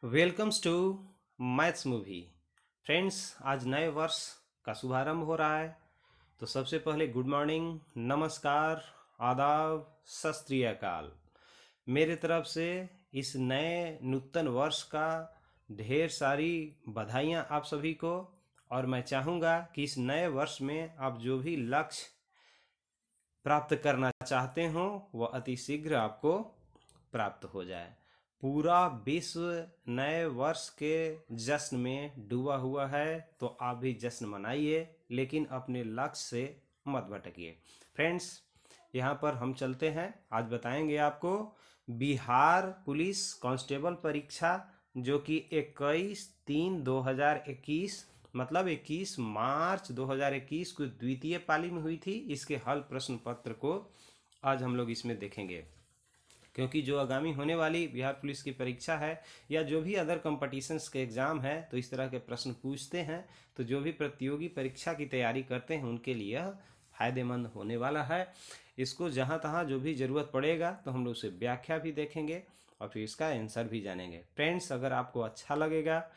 Welcomes to maths movie. Friends, आज नए वर्ष का शुभारंभ हो रहा है। तो सबसे पहले गुड मॉर्निंग, नमस्कार, आदाब, सत श्री अकाल। मेरे तरफ से इस नए नूतन वर्ष का ढेर सारी बधाइयाँ आप सभी को। और मैं चाहूँगा कि इस नए वर्ष में आप जो भी लक्ष्य प्राप्त करना चाहते हो वह अति शीघ्र आपको प्राप्त हो जाए। पूरा विश्व नए वर्ष के जश्न में डूबा हुआ है, तो आप भी जश्न मनाइए, लेकिन अपने लक्ष्य से मत भटकिए। फ्रेंड्स, यहाँ पर हम चलते हैं। आज बताएंगे आपको बिहार पुलिस कांस्टेबल परीक्षा, जो कि 21/3/2021 मतलब 21 मार्च 2021 को द्वितीय पाली में हुई थी। इसके हल प्रश्न पत्र को आज हम लोग इसमें देखेंगे, क्योंकि जो आगामी होने वाली बिहार पुलिस की परीक्षा है या जो भी अदर कंपटीशंस के एग्ज़ाम है, तो इस तरह के प्रश्न पूछते हैं। तो जो भी प्रतियोगी परीक्षा की तैयारी करते हैं उनके लिए यह फ़ायदेमंद होने वाला है। इसको जहाँ तहाँ जो भी ज़रूरत पड़ेगा तो हम लोग उसे व्याख्या भी देखेंगे और फिर इसका आंसर भी जानेंगे। फ्रेंड्स, अगर आपको अच्छा लगेगा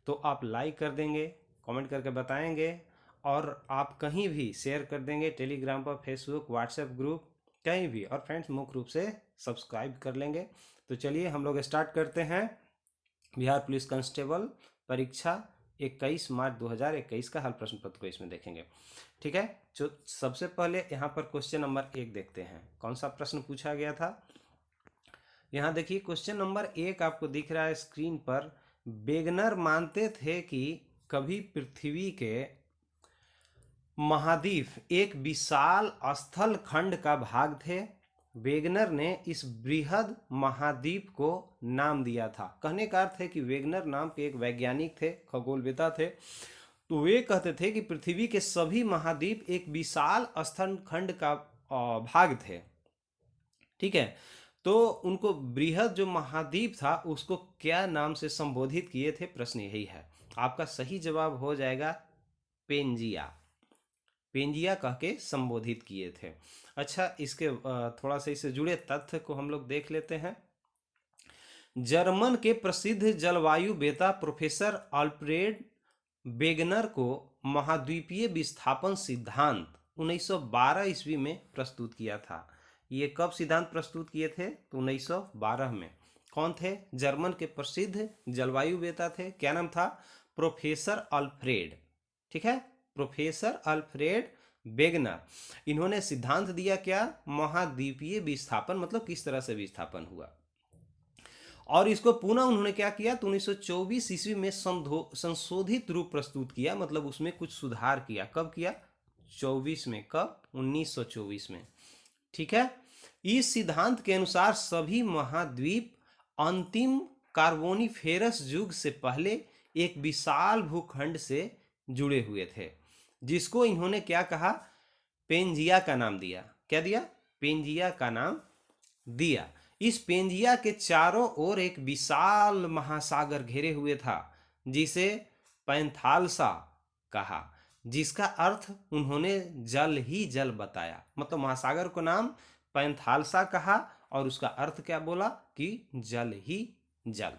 तो आप लाइक कर देंगे, कमेंट करके बताएंगे, और आप कहीं भी शेयर कर देंगे, टेलीग्राम पर, फेसबुक, व्हाट्सएप ग्रुप, कहीं भी। और फ्रेंड्स, मुख्य रूप से सब्सक्राइब कर लेंगे। तो चलिए हम लोग स्टार्ट करते हैं बिहार पुलिस कांस्टेबल परीक्षा 21 मार्च 2021 का हल प्रश्न पत्र को इसमें देखेंगे। ठीक है, जो सबसे पहले यहाँ पर क्वेश्चन नंबर 1 देखते हैं। कौन सा प्रश्न पूछा गया था? यहाँ देखिए, क्वेश्चन नंबर 1 आपको दिख रहा है स्क्रीन पर। वेगनर मानते थे कि कभी पृथ्वी के महाद्वीप एक विशाल स्थल खंड का भाग थे। वेगनर ने इस बृहद महाद्वीप को नाम दिया था। कहने का अर्थ है कि वेगनर नाम के एक वैज्ञानिक थे, खगोलवेता थे। तो वे कहते थे कि पृथ्वी के सभी महाद्वीप एक विशाल स्थल खंड का भाग थे। ठीक है, तो उनको बृहद जो महाद्वीप था उसको क्या नाम से संबोधित किए थे, प्रश्न यही है। आपका सही जवाब हो जाएगा पेंजिया। पेंजिया कह के संबोधित किए थे। अच्छा, इसके थोड़ा सा इससे जुड़े तथ्य को हम लोग देख लेते हैं। जर्मन के प्रसिद्ध जलवायु वेता प्रोफेसर अल्फ्रेड वेगनर को महाद्वीपीय विस्थापन सिद्धांत 1912 ईस्वी में प्रस्तुत किया था। ये कब सिद्धांत प्रस्तुत किए थे? तो 1912 में। कौन थे? जर्मन के प्रसिद्ध जलवायु वेता थे। क्या नाम था? Professor Alfred. ठीक है, प्रोफेसर अल्फ्रेड वेगनर। इन्होंने सिद्धांत दिया क्या? महाद्वीपीय विस्थापन, मतलब किस तरह से विस्थापन हुआ। और इसको पुनः उन्होंने क्या किया? तो 1924 ईस्वी में संशोधित रूप प्रस्तुत किया, मतलब उसमें कुछ सुधार किया। कब किया? 24 में। कब? 1924 में। ठीक है, इस सिद्धांत के अनुसार सभी महाद्वीप अंतिम कार्बोनिफेरस युग से पहले एक विशाल भूखंड से जुड़े हुए थे, जिसको इन्होंने क्या कहा? पेंजिया का नाम दिया। क्या दिया? पेंजिया का नाम दिया। इस पेंजिया के चारों ओर एक विशाल महासागर घेरे हुए था, जिसे पैंथालसा कहा, जिसका अर्थ उन्होंने जल ही जल बताया। मतलब महासागर को नाम पैंथालसा कहा और उसका अर्थ क्या बोला? कि जल ही जल।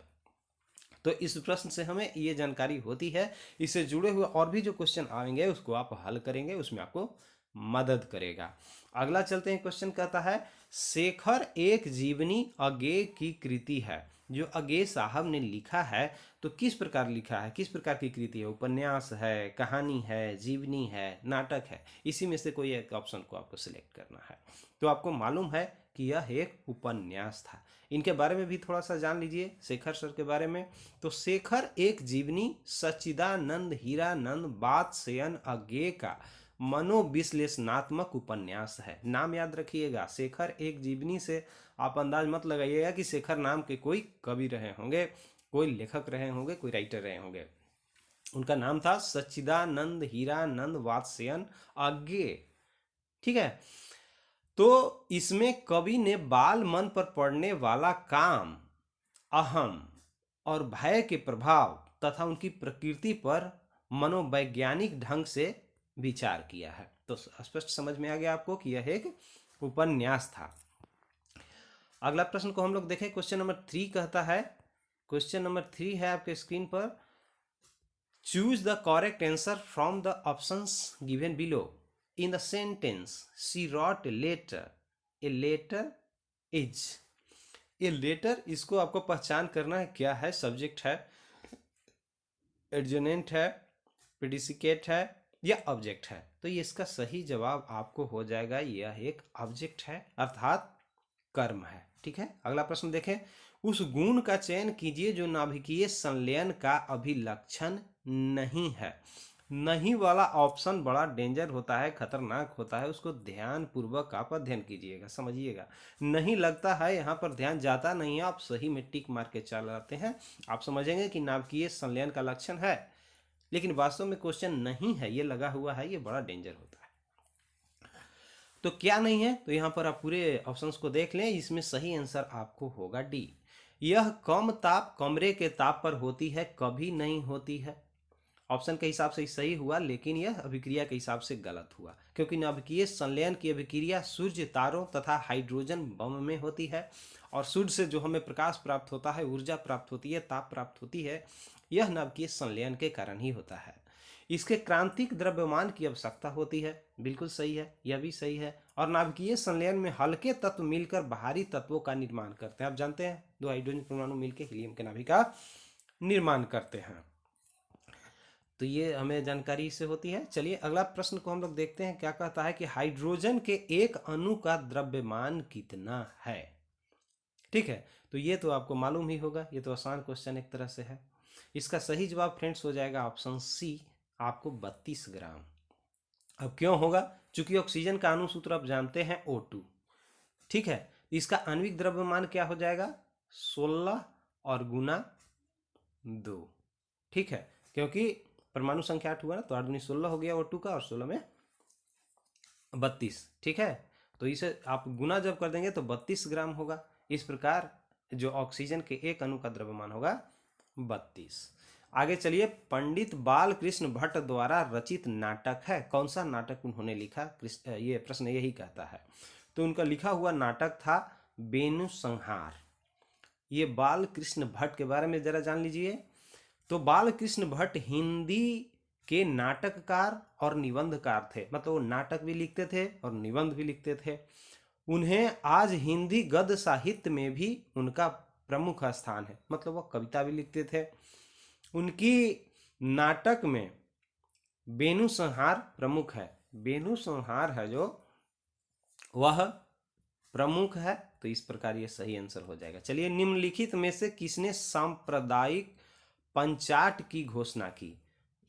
तो इस प्रश्न से हमें ये जानकारी होती है। इससे जुड़े हुए और भी जो क्वेश्चन आएंगे उसको आप हल करेंगे, उसमें आपको मदद करेगा। अगला चलते हैं। क्वेश्चन कहता है, शेखर एक जीवनी अज्ञेय की कृति है। जो अज्ञेय साहब ने लिखा है, तो किस प्रकार लिखा है, किस प्रकार की कृति है? उपन्यास है, कहानी है, जीवनी है, नाटक है? इसी में से कोई एक ऑप्शन को आपको सिलेक्ट करना है। तो आपको मालूम है कि यह एक उपन्यास था। इनके बारे में भी थोड़ा सा जान लीजिए, शेखर सर के बारे में। तो शेखर एक जीवनी सच्चिदानंद हीरानंद वात्स्ययन अज्ञेय का मनोविश्लेषणात्मक उपन्यास है। नाम याद रखिएगा, शेखर एक जीवनी से आप अंदाज मत लगाइएगा कि शेखर नाम के कोई कवि रहे होंगे, कोई लेखक रहे होंगे, कोई राइटर रहे होंगे। उनका नाम था सच्चिदानंद हीरानंद वात्स्ययन अज्ञेय। ठीक है, तो इसमें कवि ने बाल मन पर पड़ने वाला काम, अहम और भय के प्रभाव तथा उनकी प्रकृति पर मनोवैज्ञानिक ढंग से विचार किया है। तो स्पष्ट समझ में आ गया आपको कि यह एक उपन्यास था। अगला प्रश्न को हम लोग देखें। क्वेश्चन नंबर 3 कहता है, क्वेश्चन नंबर 3 है आपके स्क्रीन पर। Choose the correct answer from the options given below. In the sentence she wrote letter, a letter is. A letter, इसको आपको पहचान करना है क्या है, सब्जेक्ट है, एडजेनेंट है, प्रेडिकेट है या ऑब्जेक्ट है। तो ये इसका सही जवाब आपको हो जाएगा, यह एक ऑब्जेक्ट है अर्थात कर्म है। ठीक है, अगला प्रश्न देखें। उस गुण का चयन कीजिए जो नाभिकीय संलयन का अभिलक्षण नहीं है। नहीं वाला ऑप्शन बड़ा डेंजर होता है, खतरनाक होता है, उसको ध्यान पूर्वक आप अध्ययन कीजिएगा, समझिएगा। नहीं लगता है, यहाँ पर ध्यान जाता नहीं है, आप सही में टिक मार के चलाते हैं, आप समझेंगे कि नाभिकीय संलयन का लक्षण है, लेकिन वास्तव में क्वेश्चन नहीं है, ये लगा हुआ है, ये बड़ा डेंजर होता है। तो क्या नहीं है, तो यहाँ पर आप पूरे ऑप्शंस को देख लें, इसमें सही आंसर आपको होगा डी। यह कम ताप कमरे के ताप पर होती है, कभी नहीं होती है। ऑप्शन के हिसाब से सही हुआ, लेकिन यह अभिक्रिया के हिसाब से गलत हुआ, क्योंकि नाभिकीय संलयन की अभिक्रिया सूर्य, तारों तथा हाइड्रोजन बम में होती है, और सूर्य से जो हमें प्रकाश प्राप्त होता है, ऊर्जा प्राप्त होती है, ताप प्राप्त होती है, यह नाभिकीय संलयन के कारण ही होता है। इसके क्रांतिक द्रव्यमान की आवश्यकता होती है, बिल्कुल सही है, यह भी सही है। और नाभिकीय संलयन में हल्के तत्व मिलकर भारी तत्वों का निर्माण करते हैं। आप जानते हैं, दो हाइड्रोजन परमाणु मिलकर हीलियम के नाभिक का निर्माण करते हैं, तो ये हमें जानकारी इससे होती है। चलिए अगला प्रश्न को हम लोग देखते हैं, क्या कहता है कि हाइड्रोजन के एक अणु का द्रव्यमान कितना है। ठीक है, तो ये तो आपको मालूम ही होगा, ये तो आसान क्वेश्चन एक तरह से है। इसका सही जवाब फ्रेंड्स हो जाएगा ऑप्शन सी, आपको 32 ग्राम। अब क्यों होगा, चूंकि ऑक्सीजन का अणु सूत्र आप जानते हैं O2। ठीक है, इसका आणविक द्रव्यमान क्या हो जाएगा, 16 और गुना 2। ठीक है, क्योंकि परमाणु संख्या 8 हुआ ना, तो 8 दूनी 16 हो गया O2 का, और 16 में 32। ठीक है, तो इसे आप गुना जब कर देंगे तो 32 ग्राम होगा। इस प्रकार जो ऑक्सीजन के एक अणु का द्रव्यमान होगा 32। आगे चलिए, पंडित बालकृष्ण भट्ट द्वारा रचित नाटक है, कौन सा नाटक उन्होंने लिखा, ये प्रश्न यही कहता है। तो उनका लिखा हुआ नाटक था बेनु संहार। ये बालकृष्ण भट्ट के बारे में जरा जान लीजिए। तो बालकृष्ण भट्ट हिंदी के नाटककार और निबंधकार थे, मतलब वो नाटक भी लिखते थे और निबंध भी लिखते थे। उन्हें आज हिंदी गद्य साहित्य में भी उनका प्रमुख स्थान है, मतलब वो कविता भी लिखते थे। उनकी नाटक में बेनु संहार प्रमुख है, बेनु संहार है जो वह प्रमुख है, तो इस प्रकार ये सही आंसर हो जाएगा। चलिए, निम्नलिखित में से किसने सांप्रदायिक पंचाट की घोषणा की।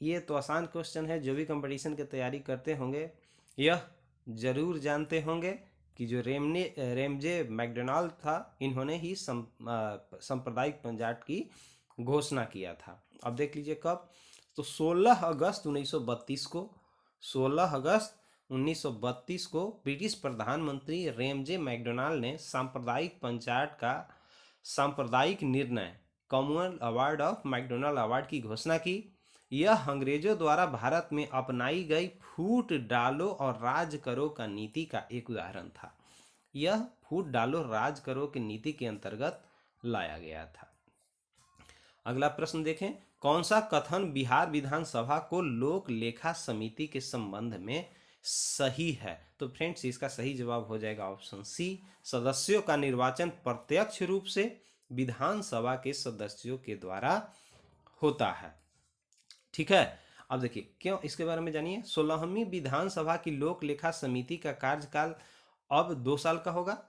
ये तो आसान क्वेश्चन है, जो भी कंपटीशन की तैयारी करते होंगे यह जरूर जानते होंगे कि जो रेमजे मैकडोनाल्ड था, इन्होंने ही सांप्रदायिक पंचाट की घोषणा किया था। अब देख लीजिए कब, तो 16 अगस्त 1932 को, 16 अगस्त 1932 को ब्रिटिश प्रधानमंत्री रेमजे मैकडोनाल्ड ने सांप्रदायिक पंचायत का सांप्रदायिक निर्णय Commonwealth award of MacDonald award की घोषणा की। यह अंग्रेजों द्वारा भारत में अपनाई गई फूट डालो और राज करो का नीति का एक उदाहरण था। यह फूट डालो राज करो की नीति के अंतर्गत लाया गया था। अगला प्रश्न देखें, कौन सा कथन बिहार विधानसभा को लोक लेखा समिति के संबंध में सही है। तो फ्रेंड्स, इसका सही जवाब हो जाएगा ऑप्शन सी, सदस्यों का निर्वाचन प्रत्यक्ष रूप से विधानसभा के सदस्यों के द्वारा होता है। ठीक है, अब देखिए क्यों, इसके बारे में जानिए। 16वीं विधानसभा की लोक लेखा समिति का कार्यकाल अब 2 साल का होगा।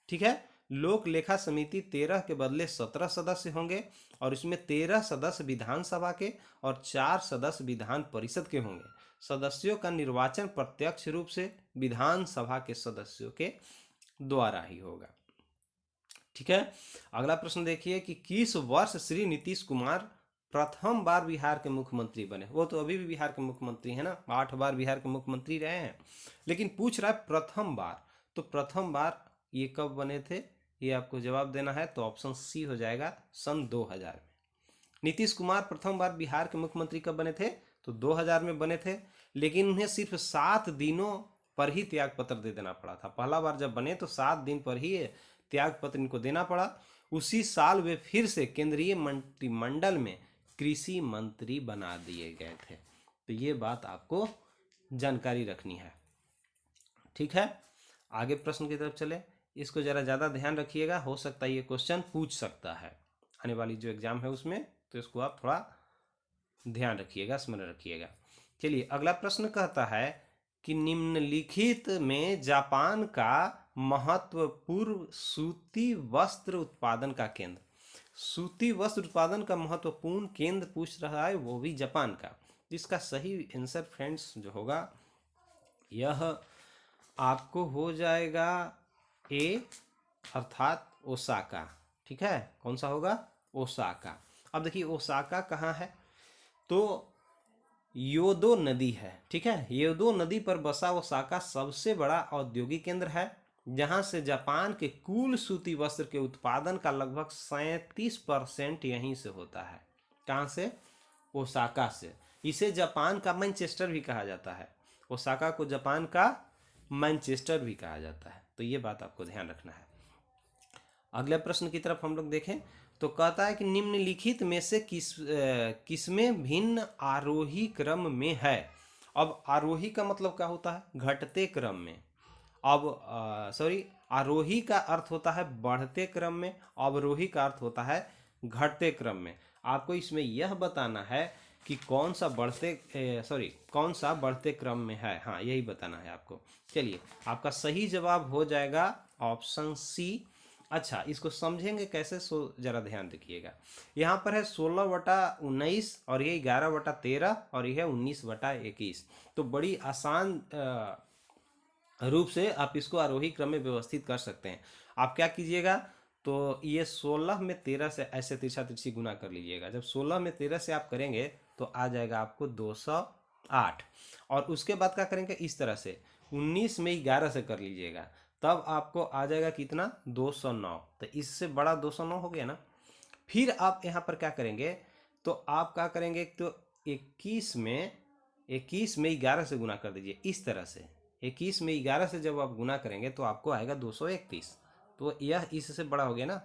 ठीक है, लोक लेखा समिति 13 के बदले 17 सदस्य होंगे, और इसमें 13 सदस्य विधानसभा के और 4 सदस्य विधान परिषद के होंगे। सदस्यों का निर्वाचन प्रत्यक्ष रूप से विधानसभा के सदस्यों के द्वारा ही होगा। ठीक है, अगला प्रश्न देखिए कि किस वर्ष श्री नीतीश कुमार प्रथम बार बिहार के मुख्यमंत्री बने। वो तो अभी भी बिहार के मुख्यमंत्री हैं ना, 8 बार बिहार के मुख्यमंत्री रहे हैं, लेकिन पूछ रहा है प्रथम बार। तो प्रथम बार ये कब बने थे, ये आपको जवाब देना है, तो ऑप्शन सी हो जाएगा सन 2000 में। नीतीश कुमार प्रथम बार बिहार के मुख्यमंत्री कब बने थे, तो 2000 में बने थे, लेकिन उन्हें सिर्फ 7 दिनों पर ही त्याग पत्र दे देना पड़ा था। पहला बार जब बने तो 7 दिन पर ही त्याग पत्र इनको देना पड़ा। उसी साल वे फिर से केंद्रीय मंत्रिमंडल में कृषि मंत्री बना दिए गए थे। तो ये बात आपको जानकारी रखनी है। ठीक है, आगे प्रश्न की तरफ चले। इसको जरा ज़्यादा ध्यान रखिएगा, हो सकता है ये क्वेश्चन पूछ सकता है आने वाली जो एग्जाम है उसमें, तो इसको आप थोड़ा ध्यान रखिएगा, स्मरण रखिएगा। चलिए अगला प्रश्न कहता है कि निम्नलिखित में जापान का महत्वपूर्ण सूती वस्त्र उत्पादन का केंद्र, सूती वस्त्र उत्पादन का महत्वपूर्ण केंद्र पूछ रहा है, वो भी जापान का। इसका सही आंसर फ्रेंड्स जो होगा यह आपको हो जाएगा ए, अर्थात ओसाका। ठीक है, कौन सा होगा? ओसाका। अब देखिए ओसाका कहाँ है, तो योदो नदी है। ठीक है, योदो नदी पर बसा ओसाका सबसे बड़ा औद्योगिक केंद्र है, जहां से जापान के कुल सूती वस्त्र के उत्पादन का लगभग 37% यहीं से होता है। कहाँ से? ओसाका से। इसे जापान का मैनचेस्टर भी कहा जाता है, ओसाका को जापान का मैनचेस्टर भी कहा जाता है। तो ये बात आपको ध्यान रखना है। अगले प्रश्न की तरफ हम लोग देखें तो कहता है कि निम्नलिखित में से किसमें भिन्न आरोही क्रम में है। अब आरोही का मतलब क्या होता है? घटते क्रम में। अब आरोही का अर्थ होता है बढ़ते क्रम में, अवरोही का अर्थ होता है घटते क्रम में। आपको इसमें यह बताना है कि कौन सा बढ़ते क्रम में है। हाँ, यही बताना है आपको। चलिए, आपका सही जवाब हो जाएगा ऑप्शन सी। अच्छा, इसको समझेंगे कैसे, सो जरा ध्यान रखिएगा। यहाँ पर है 16/19 और ये 11/13 और ये है 19/21। तो बड़ी आसान रूप से आप इसको आरोही क्रम में व्यवस्थित कर सकते हैं। आप क्या कीजिएगा, तो ये 16 में 13 से ऐसे तिरछा तिरछी गुना कर लीजिएगा। जब 16 में 13 से आप करेंगे तो आ जाएगा आपको 208। और उसके बाद क्या करेंगे, इस तरह से 19 में 11 से कर लीजिएगा, तब आपको आ जाएगा कितना? 209। तो इससे बड़ा 209 हो गया ना। फिर आप यहाँ पर क्या करेंगे, तो आप क्या करेंगे, तो 21 में 11 से गुना कर दीजिए। इस तरह से 21 में 11 से जब आप गुना करेंगे तो आपको आएगा 231। तो यह इससे बड़ा हो गया ना,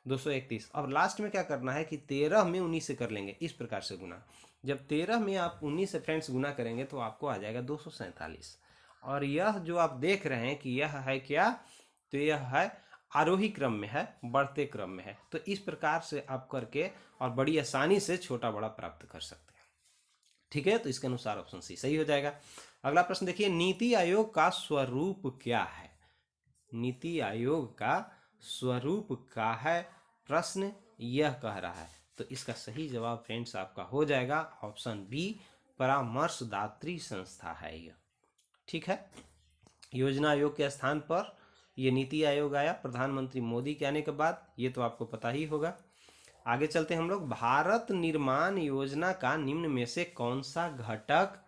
231। अब लास्ट में क्या करना है कि 13 में 19 से कर लेंगे, इस प्रकार से गुना। जब 13 में आप 19 से फ्रेंड्स गुना करेंगे तो आपको आ जाएगा 247। और यह जो आप देख रहे हैं कि यह है क्या, तो यह है आरोही क्रम में है, बढ़ते क्रम में है। तो इस प्रकार से आप करके और बड़ी आसानी से छोटा बड़ा प्राप्त कर सकते हैं। ठीक है, तो इसके अनुसार ऑप्शन सी सही हो जाएगा। अगला प्रश्न देखिए, नीति आयोग का स्वरूप क्या है? नीति आयोग का स्वरूप क्या है, प्रश्न यह कह रहा है। तो इसका सही जवाब फ्रेंड्स आपका हो जाएगा ऑप्शन बी, परामर्शदात्री संस्था है यह। ठीक है, योजना आयोग के स्थान पर ये नीति आयोग आया प्रधानमंत्री मोदी के आने के बाद, ये तो आपको पता ही होगा। आगे चलते हैं हम लोग। भारत निर्माण योजना का निम्न में से कौन सा घटक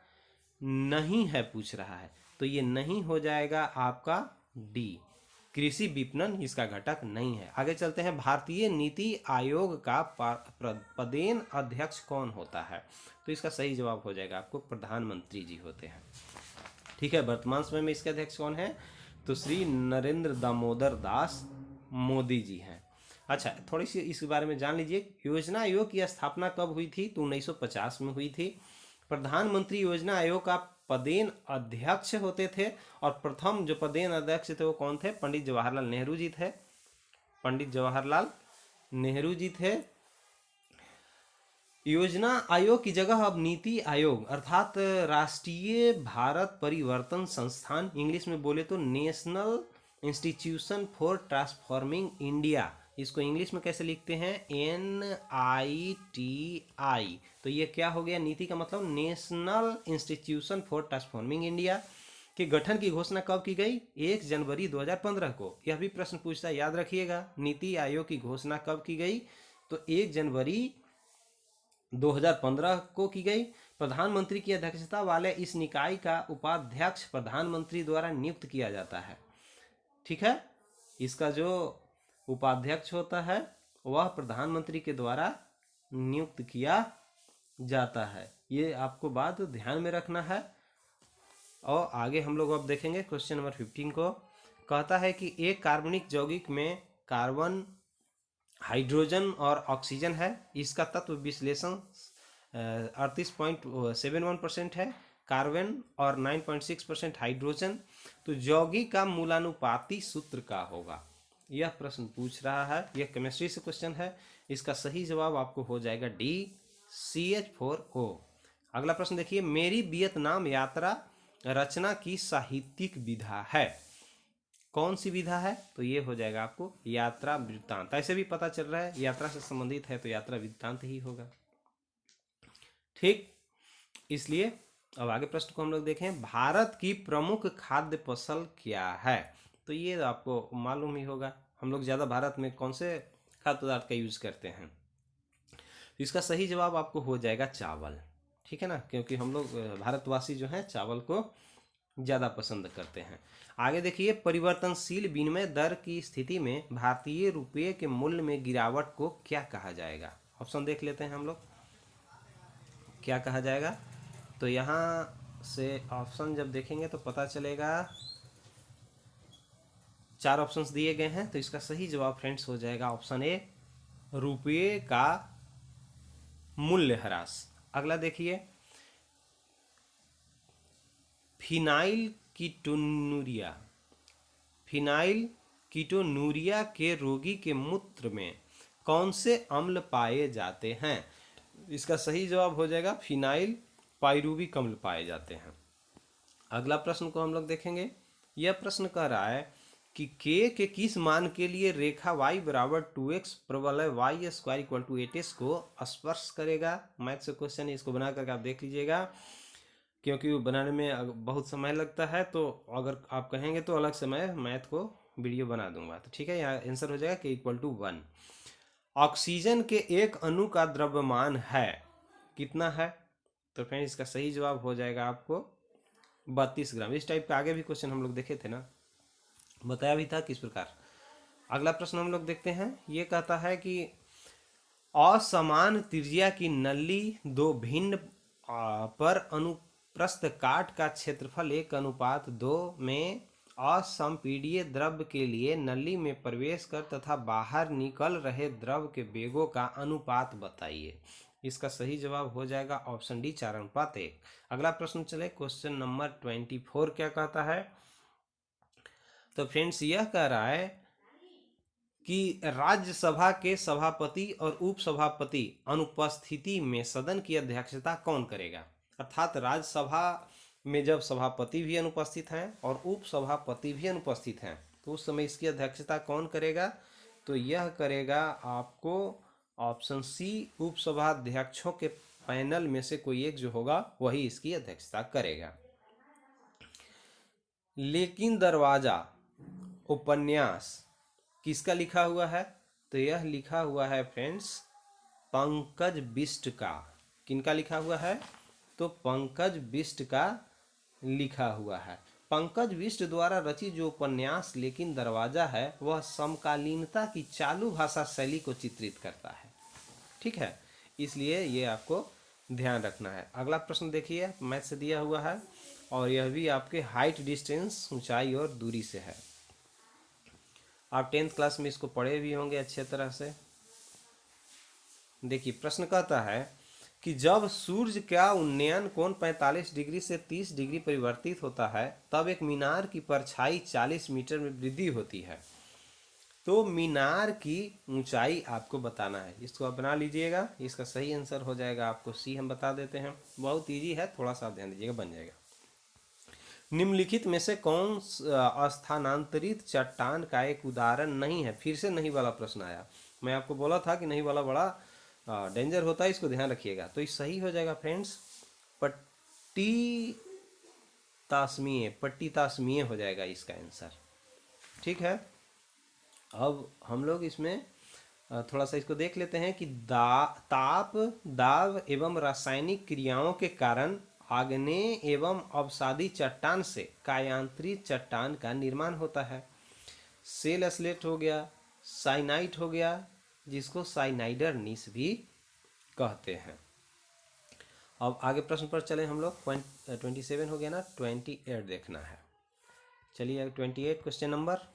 नहीं है पूछ रहा है। तो ये नहीं हो जाएगा आपका डी, कृषि विपणन इसका घटक नहीं है। आगे चलते हैं। भारतीय नीति आयोग का पदेन अध्यक्ष कौन होता है? तो इसका सही जवाब हो जाएगा आपको प्रधानमंत्री जी होते हैं। ठीक है, वर्तमान समय में इसके अध्यक्ष कौन है? तो श्री नरेंद्र दामोदर दास मोदी जी हैं। अच्छा, थोड़ी सी इस बारे में जान लीजिए। योजना आयोग की स्थापना कब हुई थी? तो 1950 में हुई थी। प्रधानमंत्री योजना आयोग का पदेन अध्यक्ष होते थे, और प्रथम जो पदेन अध्यक्ष थे वो कौन थे? पंडित जवाहरलाल नेहरू जी थे। पंडित जवाहरलाल नेहरू जी थे। योजना आयोग की जगह अब नीति आयोग अर्थात राष्ट्रीय भारत परिवर्तन संस्थान, इंग्लिश में बोले तो national institution for transforming India, इसको इंग्लिश में कैसे लिखते हैं? NITI। तो ये क्या हो गया? नीति का मतलब national institution for transforming India के गठन की घोषणा कब की गई? 1 जनवरी 2015 को। यह भी प्रश्न पूछता है, याद रखिएगा। नीति आयोग की घोषणा कब की गई? तो 1 जनवरी 2015 को की गई। प्रधानमंत्री की अध्यक्षता वाले इस निकाय का उपाध्यक्ष प्रधानमंत्री द्वारा नियुक्त किया जाता है। ठीक है, इसका जो उपाध्यक्ष होता है वह प्रधानमंत्री के द्वारा नियुक्त किया जाता है। ये आपको बात ध्यान में रखना है। और आगे हम लोग अब देखेंगे क्वेश्चन नंबर 15 को। कहता है कि एक कार्बनिक यौगिक में कार्बन हाइड्रोजन और ऑक्सीजन है। इसका तत्व विश्लेषण 38.71% है। कार्बन और 9.6% हाइड्रोजन। तो यौगिक का मूलानुपाती सूत्र क्या होगा, यह प्रश्न पूछ रहा है। यह केमिस्ट्री से क्वेश्चन है। इसका सही जवाब आपको हो जाएगा डी, CH4O। अगला प्रश्न देखिए, मेरी वियतनाम यात्रा रचना की साहित्यिक विधा है, कौन सी विधा है? तो ये हो जाएगा आपको यात्रा वृत्तांत। ऐसे भी पता चल रहा है यात्रा से संबंधित है तो यात्रा वृत्तांत ही होगा। ठीक, इसलिए अब आगे प्रश्न को हम लोग देखें, भारत की प्रमुख खाद्य फसल क्या है? तो ये आपको मालूम ही होगा, हम लोग ज़्यादा भारत में कौन से खाद्य पदार्थ का यूज़ करते हैं। तो इसका सही जवाब आपको हो जाएगा चावल। ठीक है ना, क्योंकि हम लोग भारतवासी जो हैं चावल को ज़्यादा पसंद करते हैं। आगे देखिए, परिवर्तनशील विनिमय दर की स्थिति में भारतीय रुपये के मूल्य में गिरावट को क्या कहा जाएगा? ऑप्शन देख लेते हैं हम लोग, क्या कहा जाएगा। तो यहाँ से ऑप्शन जब देखेंगे तो पता चलेगा, 4 ऑप्शंस दिए गए हैं। तो इसका सही जवाब फ्रेंड्स हो जाएगा ऑप्शन ए, रुपये का मूल्य ह्रास। अगला देखिए, फिनाइल कीटोनूरिया, फिनाइल कीटोनूरिया के रोगी के मूत्र में कौन से अम्ल पाए जाते हैं? इसका सही जवाब हो जाएगा फिनाइल पाइरूविक अम्ल पाए जाते हैं। अगला प्रश्न को हम लोग देखेंगे। यह प्रश्न कह रहा है कि के किस मान के लिए रेखा y बराबर 2x प्रबल y square equal to 8s को स्पर्श करेगा। मैथ से क्वेश्चन है, इसको बना करके आप देख लीजिएगा, क्योंकि वो बनाने में बहुत समय लगता है। तो अगर आप कहेंगे तो अलग से मैं मैथ को वीडियो बना दूंगा। तो ठीक है, यहाँ आंसर हो जाएगा के इक्वल टू 1। ऑक्सीजन के एक अणु का द्रव्यमान है कितना है? तो फ्रेंड्स इसका सही जवाब हो जाएगा आपको 32 ग्राम। इस टाइप का आगे भी क्वेश्चन हम लोग देखे थे ना, बताया भी था किस प्रकार। अगला प्रश्न हम लोग देखते हैं। ये कहता है कि असमान त्रिज्या की नली दो भिन्न पर अनुप्रस्थ काट का क्षेत्रफल 1:2 में असंपीड्य द्रव के लिए नली में प्रवेश कर तथा बाहर निकल रहे द्रव के वेगों का अनुपात बताइए। इसका सही जवाब हो जाएगा ऑप्शन डी, 4:1। अगला प्रश्न चले, क्वेश्चन नंबर 24 क्या कहता है। तो फ्रेंड्स यह कह रहा है कि राज्यसभा के सभापति और उपसभापति अनुपस्थिति में सदन की अध्यक्षता कौन करेगा? अर्थात राज्यसभा में जब सभापति भी अनुपस्थित हैं और उपसभापति भी अनुपस्थित हैं तो उस समय इसकी अध्यक्षता कौन करेगा? तो यह करेगा आपको ऑप्शन सी, उपसभाध्यक्षों के पैनल में से कोई एक जो होगा वही इसकी अध्यक्षता करेगा। लेकिन दरवाजा उपन्यास किसका लिखा हुआ है? तो यह लिखा हुआ है फ्रेंड्स पंकज बिष्ट का। किनका लिखा हुआ है? तो पंकज बिष्ट का लिखा हुआ है। पंकज बिष्ट द्वारा रचित जो उपन्यास लेकिन दरवाजा है वह समकालीनता की चालू भाषा शैली को चित्रित करता है। ठीक है, इसलिए ये आपको ध्यान रखना है। अगला प्रश्न देखिए, मैथ से दिया हुआ है और यह भी आपके हाइट, डिस्टेंस, ऊंचाई और दूरी से है। आप 10th क्लास में इसको पढ़े भी होंगे अच्छे तरह से। देखिए प्रश्न कहता है कि जब सूर्य का उन्नयन कोण 45 डिग्री से 30 डिग्री परिवर्तित होता है तब एक मीनार की परछाई 40 मीटर में वृद्धि होती है। तो मीनार की ऊंचाई आपको बताना है। इसको आप बना लीजिएगा। इसका सही आंसर हो जाएगा आपको सी, हम बता देते हैं। बहुत इजी है, थोड़ा सा ध्यान दीजिएगा, बन जाएगा। निम्नलिखित में से कौन स्थानांतरित चट्टान का एक उदाहरण नहीं है? फिर से नहीं वाला प्रश्न आया। मैं आपको बोला था कि नहीं वाला बड़ा डेंजर होता है, इसको ध्यान रखिएगा। तो ये सही हो जाएगा फ्रेंड्स पट्टी तासमीय, पट्टी तासमीय हो जाएगा इसका आंसर। ठीक है, अब हम लोग इसमें थोड़ा सा इसको देख लेते हैं कि ताप, दाब एवं रासायनिक क्रियाओं के कारण आग्नेय एवं अवसादी चट्टान से कायांतरित चट्टान का निर्माण होता है। सेल स्लेट हो गया, साइनाइट हो गया, जिसको साइनाइडर नीस भी कहते हैं। अब आगे प्रश्न पर चले हम लोग। 27 हो गया ना, 28 देखना है। चलिए 28 क्वेश्चन नंबर।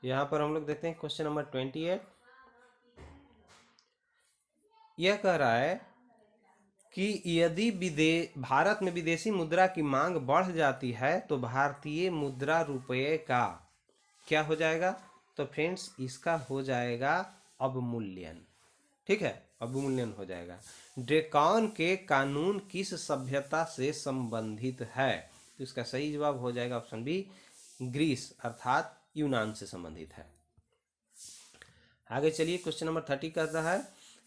यहाँ पर हम लोग देखते हैं क्वेश्चन नंबर 28। यह कह रहा है कि यदि भारत में विदेशी मुद्रा की मांग बढ़ जाती है तो भारतीय मुद्रा रुपये का क्या हो जाएगा। तो फ्रेंड्स इसका हो जाएगा अवमूल्यन। ठीक है, अवमूल्यन हो जाएगा। ड्रेकॉन के कानून किस सभ्यता से संबंधित है। तो इसका सही जवाब हो जाएगा ऑप्शन बी, ग्रीस अर्थात यूनान से संबंधित है। आगे चलिए क्वेश्चन नंबर 30 कहता है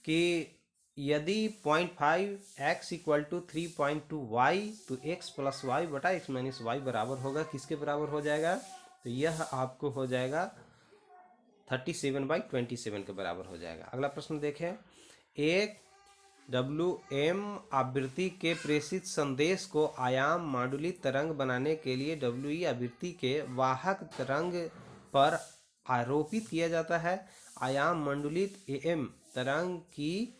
कि यदि 0.5x इक्वल टू 3.2y तो x प्लस वाई बटा x माइनस वाई बराबर होगा किसके बराबर हो जाएगा। तो यह आपको हो जाएगा 37/27 के बराबर हो जाएगा। अगला प्रश्न देखें, एक WM आवृत्ति के प्रेषित संदेश को आयाम मांडुलित तरंग बनाने के लिए WE आवृत्ति के वाहक तरंग पर आरोपित किया जाता है। आयाम मंडलित AM तरंग की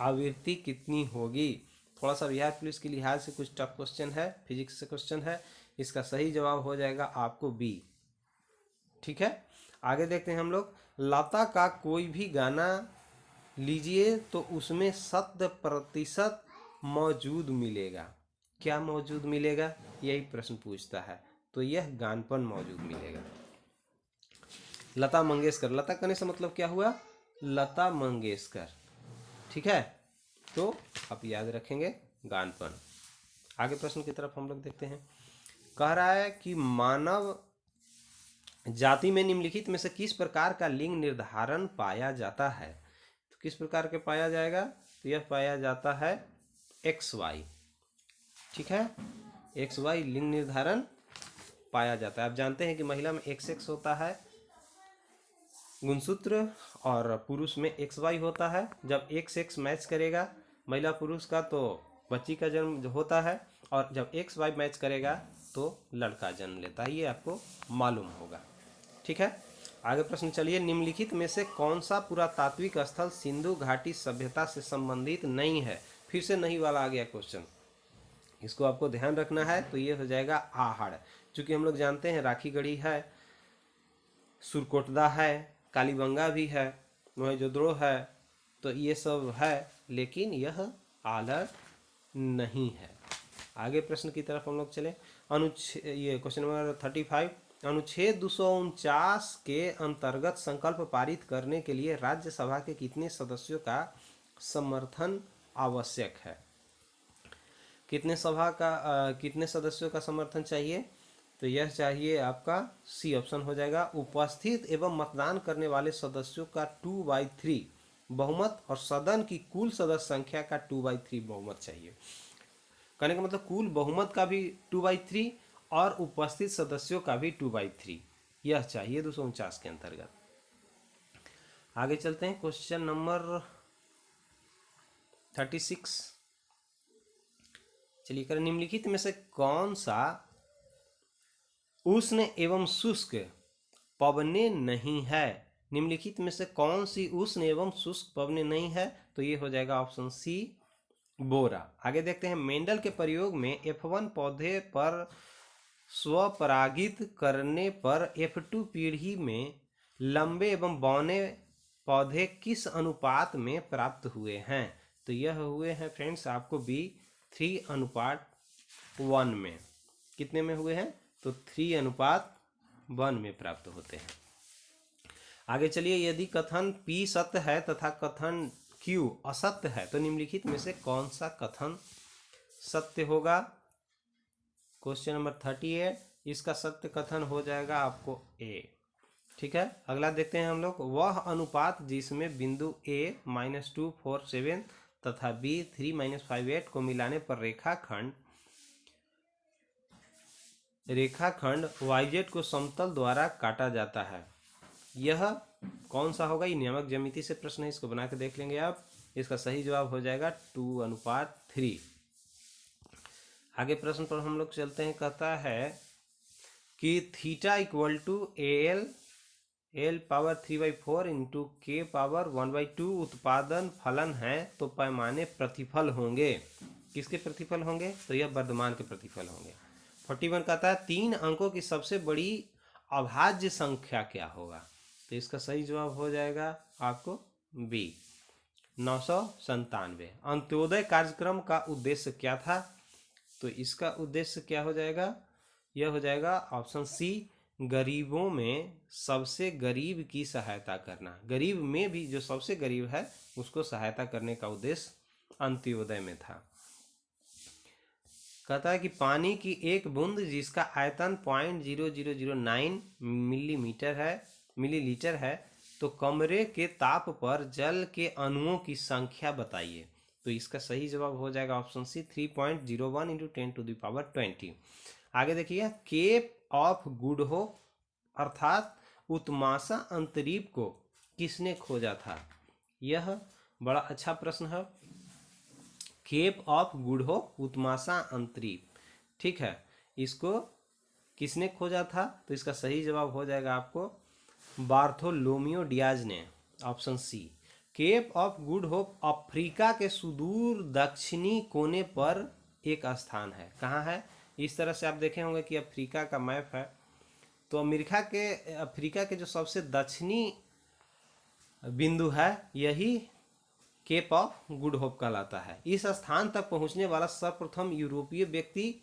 आवृत्ति कितनी होगी। थोड़ा सा बिहार पुलिस के लिहाज से कुछ टफ क्वेश्चन है, फिजिक्स से क्वेश्चन है। इसका सही जवाब हो जाएगा आपको बी। ठीक है, आगे देखते हैं हम लोग। लता का कोई भी गाना लीजिए तो उसमें 100% मौजूद मिलेगा। क्या मौजूद मिलेगा, यही प्रश्न पूछता है। तो यह गानपन मौजूद मिलेगा। लता मंगेशकर, लता कहने से मतलब क्या हुआ, लता मंगेशकर। ठीक है, तो आप याद रखेंगे गानपन। आगे प्रश्न की तरफ हम लोग देखते हैं। कह रहा है कि मानव जाति में निम्नलिखित में से किस प्रकार का लिंग निर्धारण पाया जाता है। तो किस प्रकार के पाया जाएगा, तो यह पाया जाता है XY। ठीक है, XY लिंग निर्धारण पाया जाता है। आप जानते हैं कि महिला में XX होता है गुणसूत्र और पुरुष में XY होता है। जब XX मैच करेगा महिला पुरुष का तो बच्ची का जन्म होता है, और जब XY मैच करेगा तो लड़का जन्म लेता है। ये आपको मालूम होगा। ठीक है, आगे प्रश्न चलिए। निम्नलिखित में से कौन सा पुरातात्विक स्थल सिंधु घाटी सभ्यता से संबंधित नहीं है। फिर से नहीं वाला आ गया क्वेश्चन, इसको आपको ध्यान रखना है। तो ये हो जाएगा आहड़। चूंकि हम लोग जानते हैं राखीगढ़ी है, सुरकोटदा है, कालीबंगा भी है, मोहनजोदड़ो है, तो ये सब है, लेकिन यह आहड़ नहीं है। आगे प्रश्न की तरफ हम लोग चले। ये क्वेश्चन नंबर 35। अनुच्छेद 249 के अंतर्गत संकल्प पारित करने के लिए राज्यसभा के कितने सदस्यों का समर्थन आवश्यक है। कितने सदस्यों का समर्थन चाहिए, तो यह चाहिए आपका सी ऑप्शन हो जाएगा। उपस्थित एवं मतदान करने वाले सदस्यों का 2/3 बहुमत और सदन की कुल सदस्य संख्या का 2/3 बहुमत चाहिए। कहने का मतलब कुल बहुमत का भी 2/3 और उपस्थित सदस्यों का भी 2/3 यह चाहिए 249 के अंतर्गत। आगे चलते हैं क्वेश्चन नंबर 36। चलिए कर, निम्नलिखित में से कौन सा उष्ण एवं शुष्क पवने नहीं है। निम्नलिखित में से कौन सी उष्ण एवं शुष्क पवने नहीं है, तो ये हो जाएगा ऑप्शन सी, बोरा। आगे देखते हैं। मेंडल के प्रयोग में F1 पौधे पर स्वपरागित करने पर F2 पीढ़ी में लंबे एवं बौने पौधे किस अनुपात में प्राप्त हुए हैं। तो यह हुए हैं फ्रेंड्स आपको बी 3:1 में। कितने में हुए हैं, तो 3:1 में प्राप्त होते हैं। आगे चलिए। यदि कथन P सत्य है तथा कथन Q असत्य है तो निम्नलिखित में से कौन सा कथन सत्य होगा। Question number 38। इसका सत्य कथन हो जाएगा आपको A। ठीक है, अगला देखते हैं हम लोग। वह अनुपात जिसमें बिंदु A -247 तथा B 3-58 को मिलाने पर रेखाखंड YZ को समतल द्वारा काटा जाता है, यह कौन सा होगा। ये नियामक ज्यामिति से प्रश्न है, इसको बना के देख लेंगे आप। इसका सही जवाब हो जाएगा 2:3। आगे प्रश्न पर हम लोग चलते हैं। कहता है कि theta equal to L power 3/4 into K power 1/2 उत्पादन फलन है तो पैमाने प्रतिफल होंगे। किसके प्रतिफल होंगे, तो यह वर्धमान के प्रतिफल होंगे। 41 कहता है 3 अंकों की सबसे बड़ी अभाज्य संख्या क्या होगा? तो इसका सही जवाब हो जाएगा आपको बी, 997। अंत्योदय कार्यक्रम का उद्देश्य क्या था? तो इसका उद्देश्य क्या हो जाएगा? यह हो जाएगा ऑप्शन सी, गरीबों में सबसे गरीब की सहायता करना। गरीब में भी जो सबसे गरीब है उसको सहायता करने का उद्देश्य अंत्योदय में था। कहता है कि पानी की एक बूंद जिसका आयतन 0.0009 मिलीलीटर है, तो कमरे के ताप पर जल के अणुओं की संख्या बताइए। तो इसका सही जवाब हो जाएगा ऑप्शन सी, 3.01 इंटू 10⁻20। आगे देखिए, केप ऑफ गुड होप अर्थात उत्माशा अंतरीप को किसने खोजा था? यह बड़ा अच्छा प्रश्न है। केप ऑफ गुड होप, उत्माशा अंतरीप, ठीक है, इसको किसने खोजा था? तो इसका सही जवाब हो जाएगा आपको बार्थोलोमियो डियाज ने, option C. Cape of Good Hope Africa के सुदूर दक्षिणी कोने पर एक स्थान है। कहाँ है? इस तरह से आप देखे होंगे कि अफ्रीका का मैप है, तो अफ्रीका के जो सबसे दक्षिणी बिंदु है यही केप ऑफ गुड होप कहलाता है। इस स्थान तक पहुंचने वाला सर्वप्रथम यूरोपीय व्यक्ति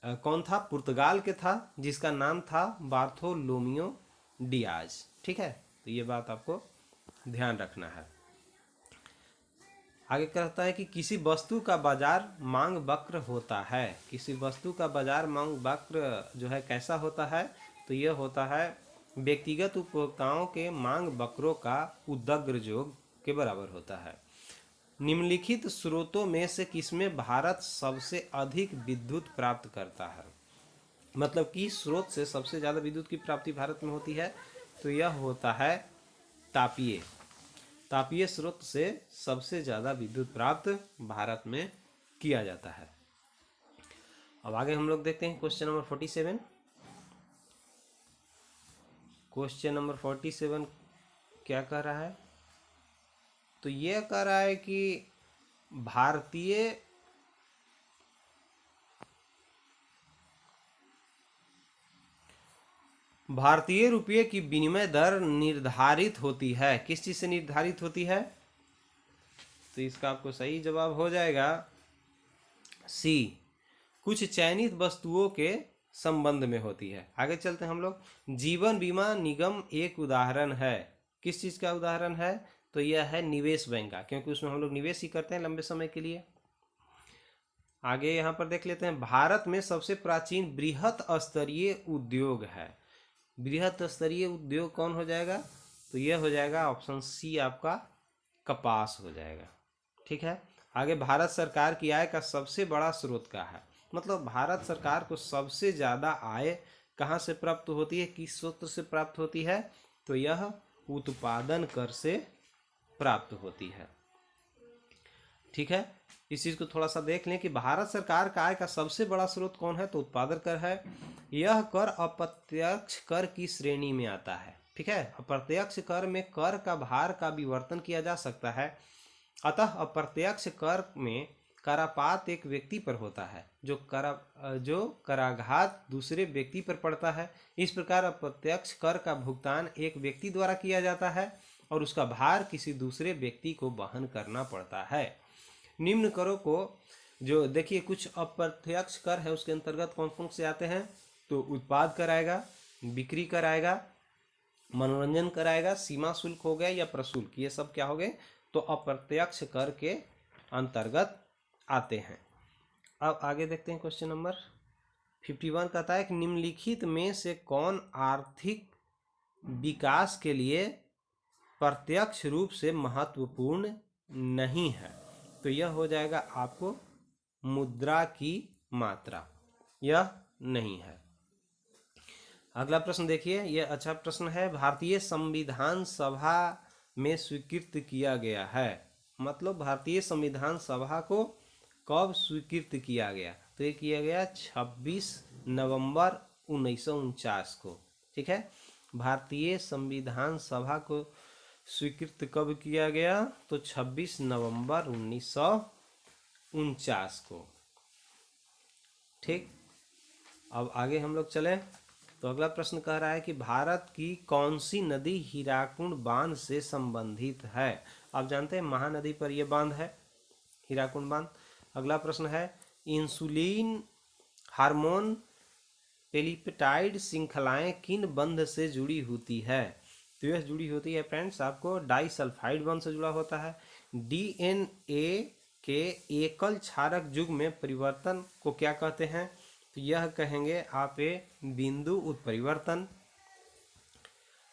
कौन था? पुर्तगाल के था, जिसका नाम था बार्थोलोमियो डियाज। ठीक है, तो ये बात आपको ध्यान रखना है। आगे कहता है कि किसी वस्तु का बाजार मांग वक्र होता है। किसी वस्तु का बाजार मांग वक्र जो है कैसा होता है? तो यह होता है व्यक्तिगत उपभोक्ताओं के मांग वक्रों का उदग्र योग के बराबर होता है। निम्नलिखित स्रोतों में से किसमें भारत सबसे अधिक विद्युत प्राप्त करता है? मतलब कि स्रोत से सबसे ज़्यादा विद्युत की प्राप्ति भारत में होती है, तो यह होता है तापीय स्रोत से सबसे ज़्यादा विद्युत प्राप्त भारत में किया जाता है। अब आगे हम लोग देखते हैं क्वेश्चन नंबर 47। क्वेश्चन नंबर 47 क्या कह रहा है? तो यह कह रहा है कि भारतीय रुपये की विनिमय दर निर्धारित होती है। किस चीज से निर्धारित होती है? तो इसका आपको सही जवाब हो जाएगा सी, कुछ चयनित वस्तुओं के संबंध में होती है। आगे चलते हैं हम लोग। जीवन बीमा निगम एक उदाहरण है। किस चीज का उदाहरण है? तो यह है निवेश बैंक का, क्योंकि उसमें हम लोग निवेश ही करते हैं लंबे समय के लिए। आगे यहाँ पर देख लेते हैं, भारत में सबसे प्राचीन बृहत स्तरीय उद्योग है। बृहत स्तरीय उद्योग कौन हो जाएगा? तो यह हो जाएगा ऑप्शन सी, आपका कपास हो जाएगा। ठीक है, आगे भारत सरकार की आय का सबसे बड़ा स्रोत क्या है? मतलब भारत सरकार को सबसे ज़्यादा आय कहाँ से प्राप्त होती है, किस स्रोत से प्राप्त होती है? तो यह उत्पादन कर से प्राप्त होती है। ठीक है, इस चीज़ को थोड़ा सा देख लें कि भारत सरकार का आय का सबसे बड़ा स्रोत कौन है? तो उत्पादन कर है। यह कर अप्रत्यक्ष कर की श्रेणी में आता है। ठीक है, अप्रत्यक्ष कर में कर का भार का विवर्तन किया जा सकता है, अतः अप्रत्यक्ष कर में करापात एक व्यक्ति पर होता है, जो कराघात दूसरे व्यक्ति पर पड़ता है। इस प्रकार अप्रत्यक्ष कर का भुगतान एक व्यक्ति द्वारा किया जाता है और उसका भार किसी दूसरे व्यक्ति को वहन करना पड़ता है। निम्न करों को जो देखिए, कुछ अप्रत्यक्ष कर है उसके अंतर्गत कौन कौन से आते हैं? तो उत्पाद कर आएगा, बिक्री कर आएगा, मनोरंजन कर आएगा, सीमा शुल्क हो गया या प्रशुल्क, ये सब क्या हो गए? तो अप्रत्यक्ष कर के अंतर्गत आते हैं। अब आगे देखते हैं क्वेश्चन नंबर 51। कहता है कि निम्नलिखित में से कौन आर्थिक विकास के लिए प्रत्यक्ष रूप से महत्वपूर्ण नहीं है? तो यह हो जाएगा आपको मुद्रा की मात्रा, यह नहीं है। अगला प्रश्न देखिए, यह अच्छा प्रश्न है। भारतीय संविधान सभा में स्वीकृत किया गया है। मतलब भारतीय संविधान सभा को कब स्वीकृत किया गया? तो ये किया गया 26 नवंबर 1949 को। ठीक है, भारतीय संविधान सभा को स्वीकृत कब किया गया? तो 26 नवंबर 1949 को। ठीक, अब आगे हम लोग चलें। तो अगला प्रश्न कह रहा है कि भारत की कौन सी नदी हीराकुंड बांध से संबंधित है। आप जानते हैं महानदी पर यह बांध है, हीराकुंड बांध। अगला प्रश्न है इंसुलिन हार्मोन पेलिपेटाइड श्रृंखलाएं किन बंध से जुड़ी होती है। तो यह जुड़ी होती है फ्रेंड्स आपको डाइसल्फाइड बंध से जुड़ा होता है। डीएनए के एकल क्षारक युग्म में परिवर्तन को क्या कहते हैं। तो यह कहेंगे आप बिंदु उत्परिवर्तन।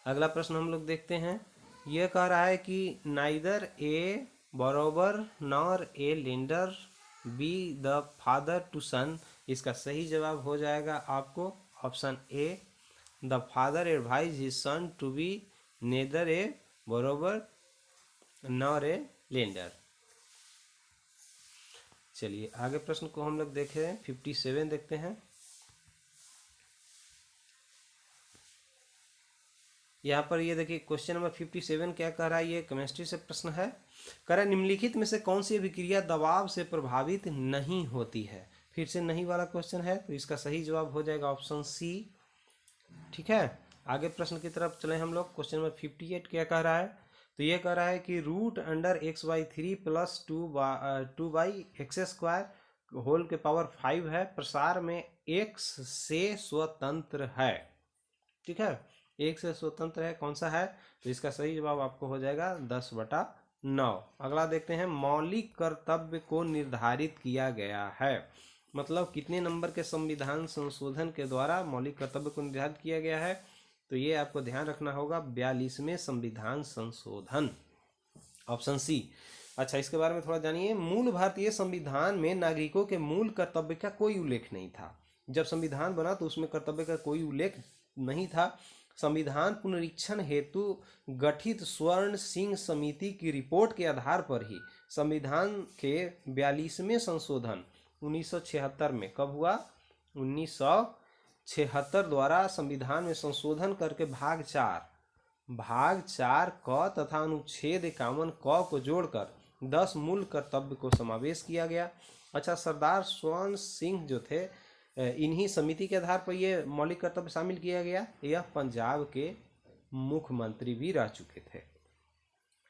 अगला प्रश्न हम लोग देखते हैं, यह कह रहा है कि neither a borrower nor a lender be the father to son. इसका सही जवाब हो जाएगा आपको option A, the father advise his son to be neither a borrower nor a lender. चलिए आगे प्रश्न को हम लोग देख रहे हैं 57 देखते हैं। यहाँ पर ये देखिए क्वेश्चन नंबर 57 क्या कह रहा है, ये केमिस्ट्री से प्रश्न है। कह रहा है निम्नलिखित में से कौन सी अभिक्रिया दबाव से प्रभावित नहीं होती है। फिर से नहीं वाला क्वेश्चन है, तो इसका सही जवाब हो जाएगा ऑप्शन सी। ठीक है, आगे प्रश्न की तरफ चले हम लोग। क्वेश्चन नंबर 58 क्या कह रहा है, तो ये कह रहा है कि root under x/3 plus 2/x² whole के पावर 5 है, प्रसार में x से स्वतंत्र है। ठीक है, एक से स्वतंत्र है, कौन सा है। तो इसका सही जवाब आपको हो जाएगा 10/9। अगला देखते हैं, मौलिक कर्तव्य को निर्धारित किया गया है। मतलब कितने नंबर के संविधान संशोधन के द्वारा मौलिक कर्तव्य को निर्धारित किया गया है। तो ये आपको ध्यान रखना होगा 42वें संविधान संशोधन, ऑप्शन सी। अच्छा, इसके बारे में थोड़ा जानिए। मूल भारतीय संविधान में नागरिकों के मूल कर्तव्य का कोई उल्लेख नहीं था। जब संविधान बना तो उसमें कर्तव्य का कोई उल्लेख नहीं था। संविधान पुनरीक्षण हेतु गठित स्वर्ण सिंह समिति की रिपोर्ट के आधार पर ही संविधान के 42वें संशोधन 1976 में कब हुआ, 1976 द्वारा संविधान में संशोधन करके भाग 4 क तथा अनुच्छेद 51 क को जोड़कर 10 मूल कर्तव्य को समावेश किया गया। अच्छा, सरदार स्वर्ण सिंह जो थे, इन्हीं समिति के आधार पर ये मौलिक कर्तव्य शामिल किया गया। यह पंजाब के मुख्यमंत्री भी रह चुके थे।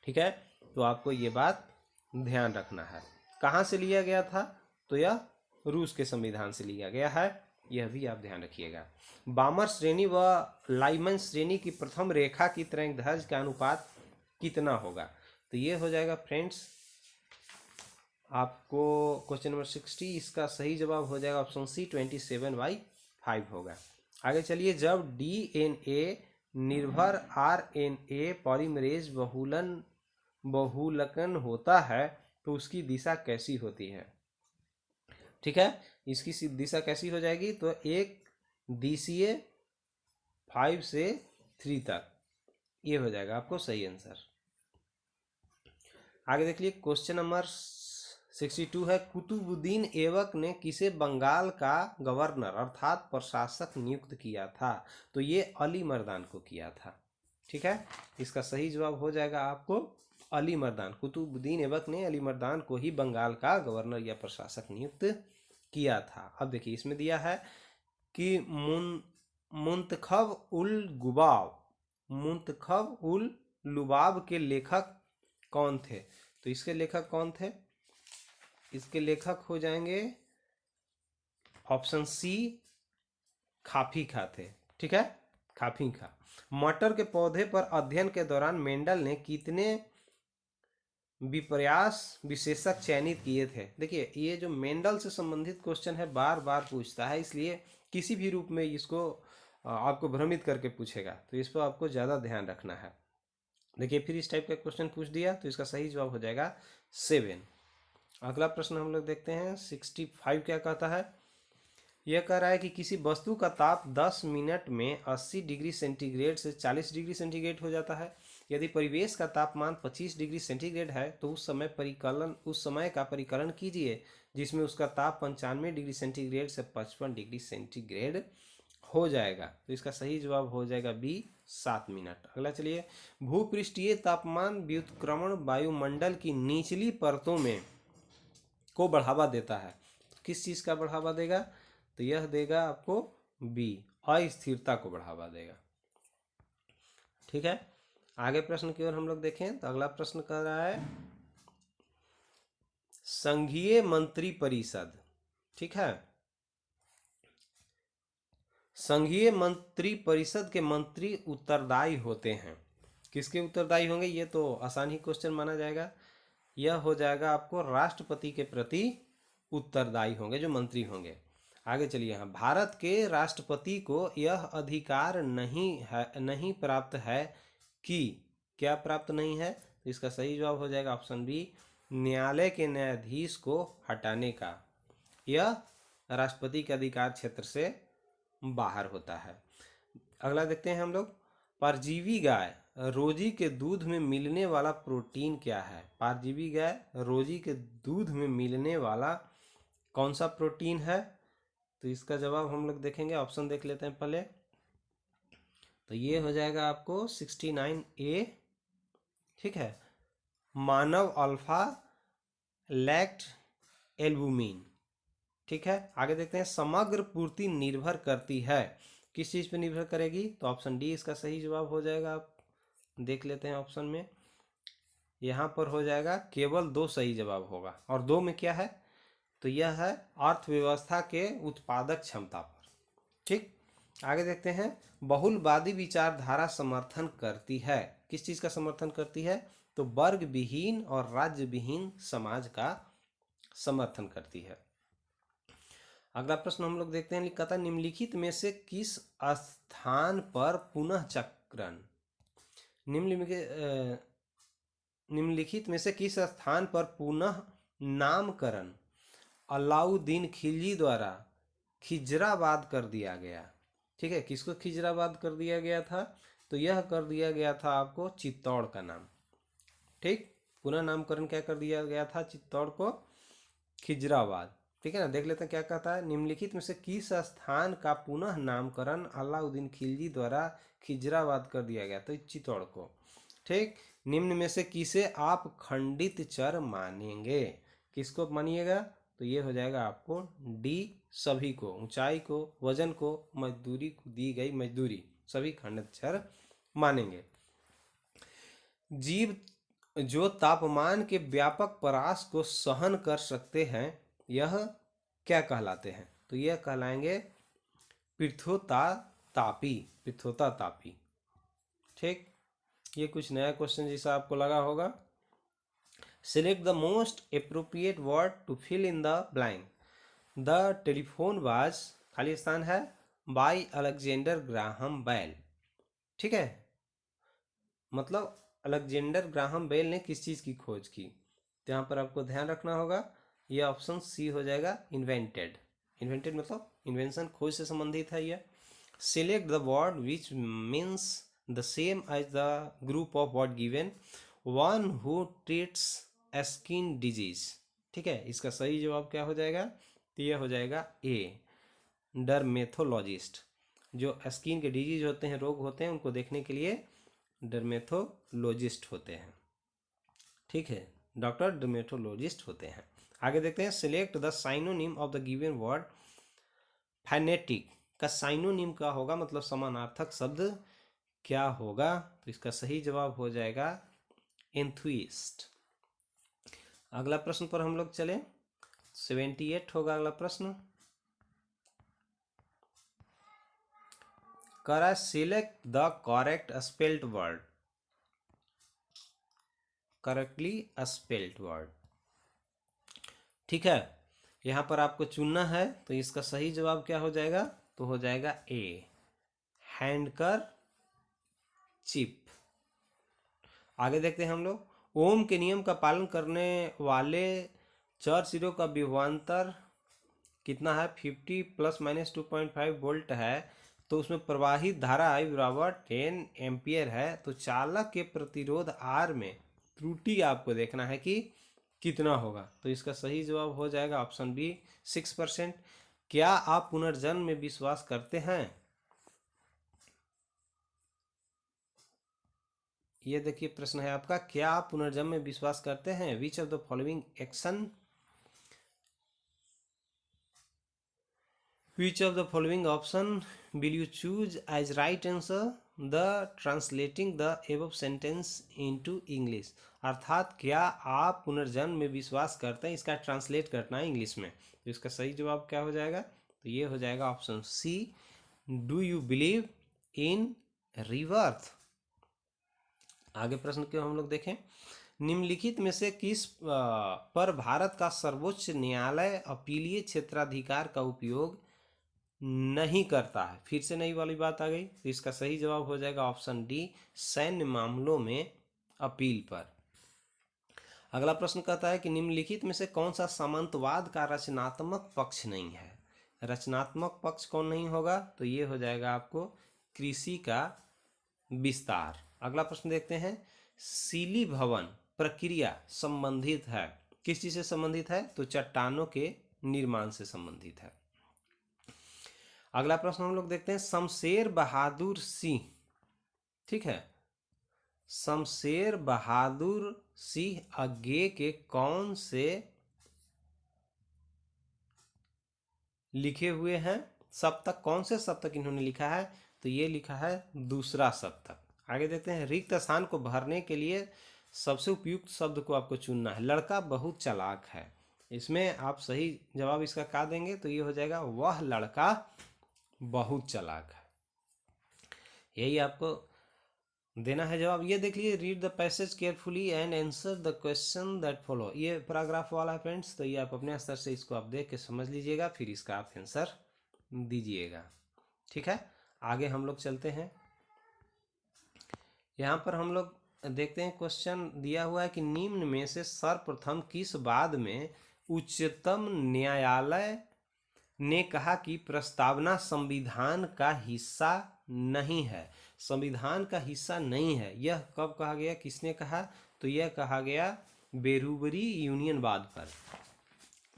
ठीक है, तो आपको ये बात ध्यान रखना है। कहाँ से लिया गया था, तो यह रूस के संविधान से लिया गया है, यह भी आप ध्यान रखिएगा। बामर श्रेणी व लाइमन श्रेणी की प्रथम रेखा की तरंगदैर्घ्य का अनुपात कितना होगा। तो ये हो जाएगा फ्रेंड्स आपको क्वेश्चन नंबर 60, इसका सही जवाब हो जाएगा ऑप्शन सी 27/5 होगा। आगे चलिए, जब डीएनए निर्भर आरएनए पॉलीमरेज बहुलकन होता है तो उसकी दिशा कैसी होती है। ठीक है, इसकी दिशा कैसी हो जाएगी, तो एक दिशीय 5 से 3 तक, ये हो जाएगा आपको सही आंसर। आगे देख लीजिए, क्वेश्चन नंबर 62 है, कुतुबुद्दीन ऐबक ने किसे बंगाल का गवर्नर अर्थात प्रशासक नियुक्त किया था। तो ये अली मर्दान को किया था। ठीक है, इसका सही जवाब हो जाएगा आपको अली मर्दान। कुतुबुद्दीन ऐबक ने अली मर्दान को ही बंगाल का गवर्नर या प्रशासक नियुक्त किया था। अब देखिए, इसमें दिया है कि मुंतखब उल लुबाब के लेखक कौन थे। तो इसके लेखक कौन थे, इसके लेखक हो जाएंगे ऑप्शन सी खाफी खा थे। ठीक है, खाफी खा। मटर के पौधे पर अध्ययन के दौरान मेंडल ने कितने विपर्यास विशेषक चयनित किए थे। देखिए, ये जो मेंडल से संबंधित क्वेश्चन है बार बार पूछता है, इसलिए किसी भी रूप में इसको आपको भ्रमित करके पूछेगा, तो इस पर आपको ज़्यादा ध्यान रखना है। देखिए, फिर इस टाइप का क्वेश्चन पूछ दिया तो इसका सही जवाब हो जाएगा 7। अगला प्रश्न हम लोग देखते हैं 65 क्या कहता है। यह कह रहा है कि किसी वस्तु का ताप 10 मिनट में 80 डिग्री सेंटीग्रेड से 40 डिग्री सेंटीग्रेड हो जाता है। यदि परिवेश का तापमान 25 डिग्री सेंटीग्रेड है तो उस समय का परिकलन कीजिए जिसमें उसका ताप 95 डिग्री सेंटीग्रेड से 55 डिग्री सेंटीग्रेड हो जाएगा। तो इसका सही जवाब हो जाएगा बी 7 मिनट। अगला चलिए, भूपृष्ठीय तापमान व्युत्क्रमण वायुमंडल की निचली परतों में को बढ़ावा देता है। किस चीज़ का बढ़ावा देगा, तो यह देगा आपको बी अस्थिरता को बढ़ावा देगा। ठीक है, आगे प्रश्न की ओर हम लोग देखें तो अगला प्रश्न कह रहा है संघीय मंत्री परिषद। ठीक है, संघीय मंत्री परिषद के मंत्री उत्तरदायी होते हैं। किसके उत्तरदायी होंगे, ये तो आसान ही क्वेश्चन माना जाएगा। यह हो जाएगा आपको राष्ट्रपति के प्रति उत्तरदायी होंगे जो मंत्री होंगे। आगे चलिए, यहाँ भारत के राष्ट्रपति को यह अधिकार नहीं प्राप्त है कि, क्या प्राप्त नहीं है, तो इसका सही जवाब हो जाएगा ऑप्शन बी, न्यायालय के न्यायाधीश को हटाने का। यह राष्ट्रपति के अधिकार क्षेत्र से बाहर होता है। अगला देखते हैं हम लोग, परजीवी गाय रोजी के दूध में मिलने वाला प्रोटीन क्या है। परजीवी गाय रोजी के दूध में मिलने वाला कौन सा प्रोटीन है, तो इसका जवाब हम लोग देखेंगे, ऑप्शन देख लेते हैं पहले। तो ये हो जाएगा आपको 69A। ठीक है, मानव अल्फा लैक्ट एल्बुमिन। ठीक है, आगे देखते हैं, समग्र पूर्ति निर्भर करती है, किस चीज़ पे निर्भर करेगी, तो ऑप्शन डी इसका सही जवाब हो जाएगा। आप देख लेते हैं ऑप्शन में, यहाँ पर हो जाएगा केवल 2 सही जवाब होगा, और 2 में क्या है, तो यह है अर्थव्यवस्था के उत्पादक क्षमता पर। ठीक, आगे देखते हैं, बहुलवादी विचारधारा समर्थन करती है, किस चीज़ का समर्थन करती है, तो वर्ग विहीन और राज्य विहीन समाज का समर्थन करती है। अगला प्रश्न हम लोग देखते हैं, लिखा था निम्नलिखित में से किस स्थान पर पुनः चक्रण, निम्नलिखित में से किस स्थान पर पुनः नामकरण अलाउद्दीन खिलजी द्वारा खिजराबाद कर दिया गया। ठीक है, किसको खिजराबाद कर दिया गया था, तो यह कर दिया गया था आपको चित्तौड़ का नाम। ठीक, पुनः नामकरण क्या कर दिया गया था, चित्तौड़ को खिजराबाद। ठीक है ना, देख लेते हैं क्या कहता है, निम्नलिखित में से किस स्थान का पुनः नामकरण अलाउद्दीन खिलजी द्वारा खिजराबाद कर दिया गया, तो चित्तौड़ को। ठीक, निम्न में से किसे आप खंडित चर मानेंगे, किसको मानिएगा, तो ये हो जाएगा आपको डी, सभी को, ऊंचाई को, वजन को, मजदूरी को दी गई मजदूरी, सभी खंडित चर मानेंगे। जीव जो तापमान के व्यापक परास को सहन कर सकते हैं, यह क्या कहलाते हैं, तो यह कहलाएंगे पृथ्वोतापी, पृथ्वोतापी। ठीक, ये कुछ नया क्वेश्चन जैसा आपको लगा होगा। Select the most appropriate word to fill in the blank. The telephone was, खाली स्थान है, बाय अलेक्जेंडर ग्राहम बेल। ठीक है, मतलब अलेक्जेंडर ग्राहम बेल ने किस चीज़ की खोज की, तो यहाँ पर आपको ध्यान रखना होगा, यह ऑप्शन सी हो जाएगा, इन्वेंटेड। इन्वेंटेड मतलब इन्वेंशन, खोज से संबंधित है यह। Select the word which means the same as the group of word given, one who treats skin disease. ठीक है, इसका सही जवाब क्या हो जाएगा, तो यह हो जाएगा ए, डर्मेथोलॉजिस्ट। जो स्किन के डिजीज होते हैं, रोग होते हैं, उनको देखने के लिए डर्मेथोलॉजिस्ट होते हैं। ठीक है, डॉक्टर डर्मेटोलॉजिस्ट होते हैं। आगे देखते हैं, select the synonym of the given word. फाइनेटिक का साइनोनिम क्या होगा, मतलब समानार्थक शब्द क्या होगा, तो इसका सही जवाब हो जाएगा एंथुइस्ट। अगला प्रश्न पर हम लोग चले, 78 होगा अगला प्रश्न। करा select the correct spelled word, correctly spelled word. ठीक है, यहाँ पर आपको चुनना है, तो इसका सही जवाब क्या हो जाएगा, तो हो जाएगा ए, हैंडकर चिप। आगे देखते हैं हम लोग, ओम के नियम का पालन करने वाले चार सिरों का विभवांतर कितना है, 50 प्लस माइनस 2.5 वोल्ट है, तो उसमें प्रवाहित धारा I बराबर 10 एम्पियर है, तो चालक के प्रतिरोध R में त्रुटि आपको देखना है कि कितना होगा, तो इसका सही जवाब हो जाएगा ऑप्शन बी, 6%। क्या आप पुनर्जन्म में विश्वास करते हैं, ये देखिए प्रश्न है आपका, क्या आप पुनर्जन्म में विश्वास करते हैं, which of the following action which of the following option will you choose as right answer the translating the above sentence into English. अर्थात क्या आप पुनर्जन्म में विश्वास करते हैं, इसका ट्रांसलेट करना है इंग्लिश में। तो इसका सही जवाब क्या हो जाएगा? तो ये हो जाएगा option C, do you believe in rebirth. आगे प्रश्न क्यों हम लोग देखें, निम्नलिखित में से किस पर भारत का सर्वोच्च न्यायालय अपीलीय क्षेत्राधिकार का उपयोग नहीं करता है? फिर से नई वाली बात आ गई। तो इसका सही जवाब हो जाएगा ऑप्शन डी, सैन्य मामलों में अपील पर। अगला प्रश्न कहता है कि निम्नलिखित में से कौन सा सामंतवाद का रचनात्मक पक्ष नहीं है? रचनात्मक पक्ष कौन नहीं होगा? तो ये हो जाएगा आपको कृषि का विस्तार। अगला प्रश्न देखते हैं, सीली भवन प्रक्रिया संबंधित है, किस चीज से संबंधित है? तो चट्टानों के निर्माण से संबंधित है। अगला प्रश्न हम लोग देखते हैं, शमशेर बहादुर सिंह, ठीक है, शमशेर बहादुर सिंह आगे के कौन से लिखे हुए हैं सप्तक? कौन से सप्तक इन्होंने लिखा है? तो ये लिखा है दूसरा सप्तक। आगे देखते हैं, रिक्त स्थान को भरने के लिए सबसे उपयुक्त शब्द को आपको चुनना है। लड़का बहुत चालाक है, इसमें आप सही जवाब इसका क्या देंगे? तो ये हो जाएगा वह लड़का बहुत चालाक है, यही आपको देना है जवाब। ये देख लीजिए, read the passage carefully and answer the question that follow. ये पैराग्राफ वाला है फ्रेंड्स, तो ये आप अपने स्तर से इसको आप देख के समझ लीजिएगा, फिर इसका आप आंसर दीजिएगा, ठीक है। आगे हम लोग चलते हैं, यहाँ पर हम लोग देखते हैं क्वेश्चन दिया हुआ है कि निम्न में से सर्वप्रथम किस बाद में उच्चतम न्यायालय ने कहा कि प्रस्तावना संविधान का हिस्सा नहीं है? संविधान का हिस्सा नहीं है, यह कब कहा गया, किसने कहा? तो यह कहा गया बेरूबरी यूनियनवाद पर।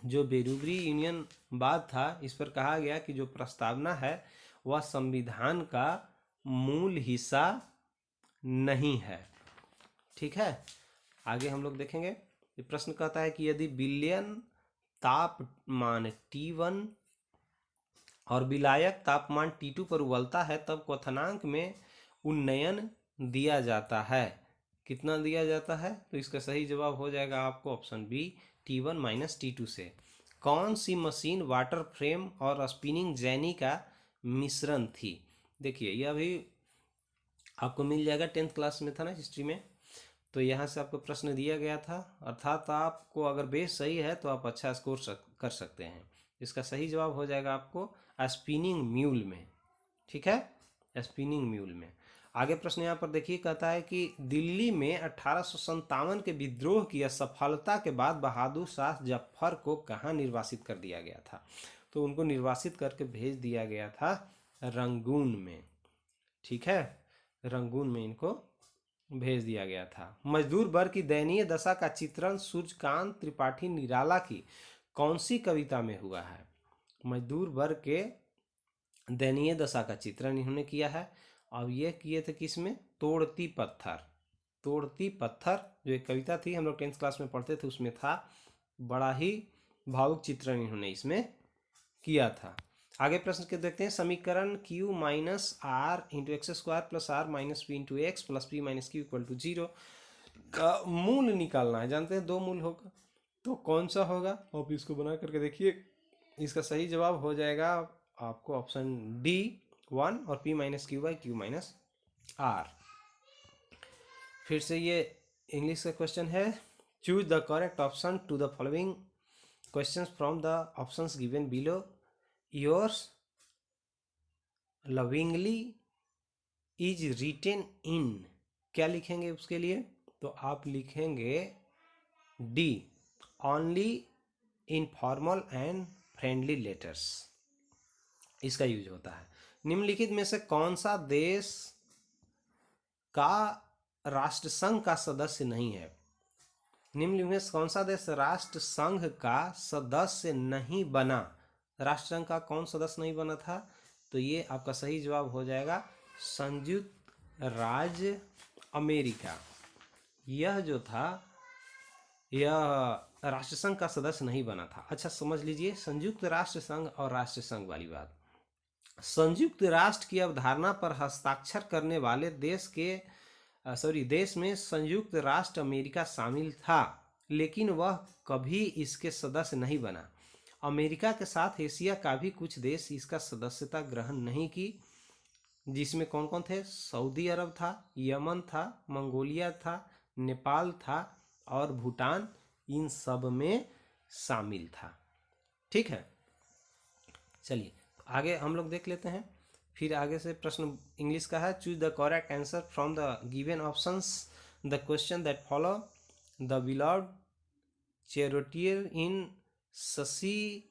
जो बेरूबरी यूनियनवाद था, इस पर कहा गया कि जो प्रस्तावना है वह संविधान का मूल हिस्सा नहीं है, ठीक है। आगे हम लोग देखेंगे, ये प्रश्न कहता है कि यदि विलयन तापमान T1 और विलायक तापमान T2 पर उबलता है तब क्वथनांक में उन्नयन दिया जाता है। कितना दिया जाता है? तो इसका सही जवाब हो जाएगा आपको option B, T1 minus T2 से। कौन सी मशीन वाटर फ्रेम और स्पिनिंग जेनी का मिश्रण थी? देखिए यह भी आपको मिल जाएगा, 10th क्लास में था ना हिस्ट्री में, तो यहाँ से आपको प्रश्न दिया गया था। अर्थात आपको अगर बेस सही है तो आप अच्छा स्कोर कर सकते हैं। इसका सही जवाब हो जाएगा आपको स्पिनिंग म्यूल में, ठीक है, स्पिनिंग म्यूल में। आगे प्रश्न यहाँ पर देखिए, कहता है कि दिल्ली में 1857 के विद्रोह की असफलता के बाद बहादुर शाह जफर को कहाँ निर्वासित कर दिया गया था? तो उनको निर्वासित करके भेज दिया गया था रंगून में, ठीक है, रंगून में इनको भेज दिया गया था। मजदूर वर्ग की दयनीय दशा का चित्रण सूर्यकांत त्रिपाठी निराला की कौन सी कविता में हुआ है? मजदूर वर्ग के दयनीय दशा का चित्रण इन्होंने किया है, और ये किए थे किसमें? तोड़ती पत्थर। तोड़ती पत्थर जो एक कविता थी, हम लोग 10th क्लास में पढ़ते थे, उसमें था। बड़ा ही भावुक चित्रण इन्होंने इसमें किया था। आगे प्रश्न के देखते हैं, समीकरण q minus r into x square plus r minus p into x plus p minus q equal to 0 का मूल निकालना है। जानते हैं दो मूल होगा, तो कौन सा होगा? आप इसको बना करके देखिए। इसका सही जवाब हो जाएगा आपको ऑप्शन डी 1 और p minus Q by Q minus R. फिर से ये इंग्लिश का क्वेश्चन है, choose the correct option to the following questions from the options given below. Yours lovingly is written in, क्या लिखेंगे उसके लिए? तो आप लिखेंगे D, only in formal and friendly letters, इसका यूज होता है। निम्नलिखित में से कौन सा देश का राष्ट्रसंघ का सदस्य नहीं है? निम्नलिखित में कौन सा देश राष्ट्र संघ का सदस्य नहीं बना? राष्ट्रसंघ का कौन सदस्य नहीं बना था? तो ये आपका सही जवाब हो जाएगा संयुक्त राज्य अमेरिका। यह जो था यह राष्ट्रसंघ का सदस्य नहीं बना था। अच्छा समझ लीजिए, संयुक्त राष्ट्र संघ और राष्ट्र संघ वाली बात। संयुक्त राष्ट्र की अवधारणा पर हस्ताक्षर करने वाले देश में संयुक्त राष्ट्र अमेरिका शामिल था, लेकिन वह कभी इसके सदस्य नहीं बना। अमेरिका के साथ एशिया का भी कुछ देश इसका सदस्यता ग्रहण नहीं की, जिसमें कौन कौन थे? सऊदी अरब था, यमन था, मंगोलिया था, नेपाल था और भूटान इन सब में शामिल था। ठीक है, चलिए आगे हम लोग देख लेते हैं। फिर आगे से प्रश्न इंग्लिश का है। Choose the correct answer from the given options the question that follow. The beloved charioteer in Shashi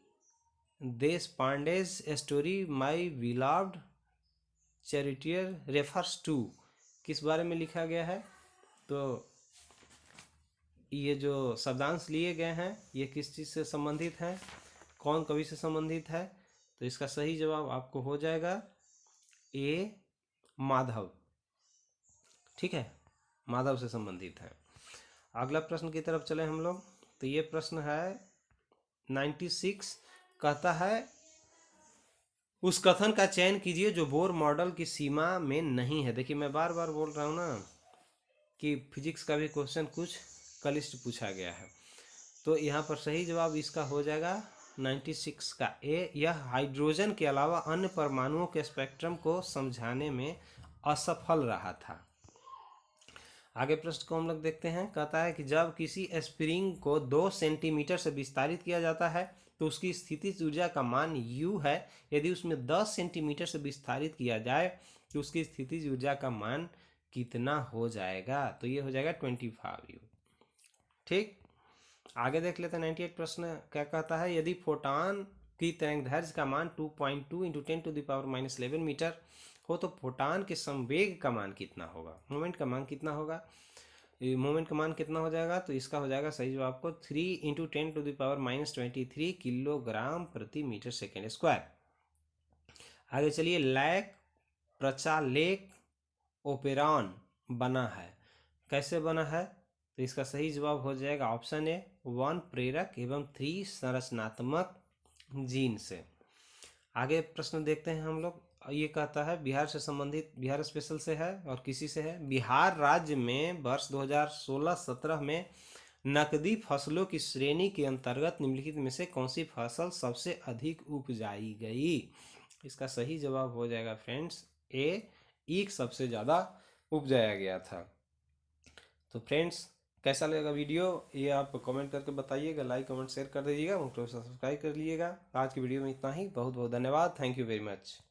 देशपांडे's story my beloved charioteer refers to, किस बारे में लिखा गया है? तो ये जो शब्दांश लिए गए हैं ये किस चीज़ से संबंधित हैं, कौन कवि से संबंधित है? तो इसका सही जवाब आपको हो जाएगा ए माधव। ठीक है, माधव से संबंधित है। अगला प्रश्न की तरफ चले हम लोग। तो ये प्रश्न है 96, कहता है उस कथन का चयन कीजिए जो बोर मॉडल की सीमा में नहीं है। देखिए मैं बार बार बोल रहा हूँ ना कि फिजिक्स का भी क्वेश्चन कुछ क्लिष्ट पूछा गया है। तो यहाँ पर सही जवाब इसका हो जाएगा 96 का ए। यह हाइड्रोजन के अलावा अन्य परमाणुओं के स्पेक्ट्रम को समझाने में असफल रहा था। आगे प्रश्न को हम लोग देखते हैं। कहता है कि जब किसी स्प्रिंग को 2 सेंटीमीटर से विस्तारित किया जाता है तो उसकी स्थितिज ऊर्जा का मान U है। यदि उसमें 10 सेंटीमीटर से विस्तारित किया जाए तो उसकी स्थितिज ऊर्जा का मान कितना हो जाएगा? तो ये हो जाएगा 25U। ठीक, आगे देख लेते हैं। 98 प्रश्न क्या कहता है? यदि फोटॉन की तरंगदैर्घ्य का मान 2.2 × 10⁻11 मीटर हो तो फोटॉन के संवेग का मान कितना होगा? मोमेंट का मान कितना होगा? मोमेंट का मान कितना हो जाएगा? तो इसका हो जाएगा सही जवाब आपको 3 × 10⁻23 किलोग्राम प्रति मीटर सेकेंड स्क्वायर। आगे चलिए, लैक प्रचालेक ओपेरॉन बना है, कैसे बना है? तो इसका सही जवाब हो जाएगा ऑप्शन ए 1 प्रेरक एवं 3 संरचनात्मक जीन से। आगे प्रश्न देखते हैं हम लोग। ये कहता है बिहार से संबंधित, बिहार स्पेशल से है और किसी से है। बिहार राज्य में वर्ष 2016-17 में नकदी फसलों की श्रेणी के अंतर्गत निम्नलिखित में से कौन सी फसल सबसे अधिक उपजाई गई? इसका सही जवाब हो जाएगा फ्रेंड्स ए, ईख सबसे ज़्यादा उपजाया गया था। तो फ्रेंड्स कैसा लगेगा वीडियो ये आप कमेंट करके बताइएगा, लाइक कमेंट शेयर कर दीजिएगा, सब्सक्राइब कर लीजिएगा। आज की वीडियो में इतना ही, बहुत बहुत धन्यवाद, थैंक यू वेरी मच।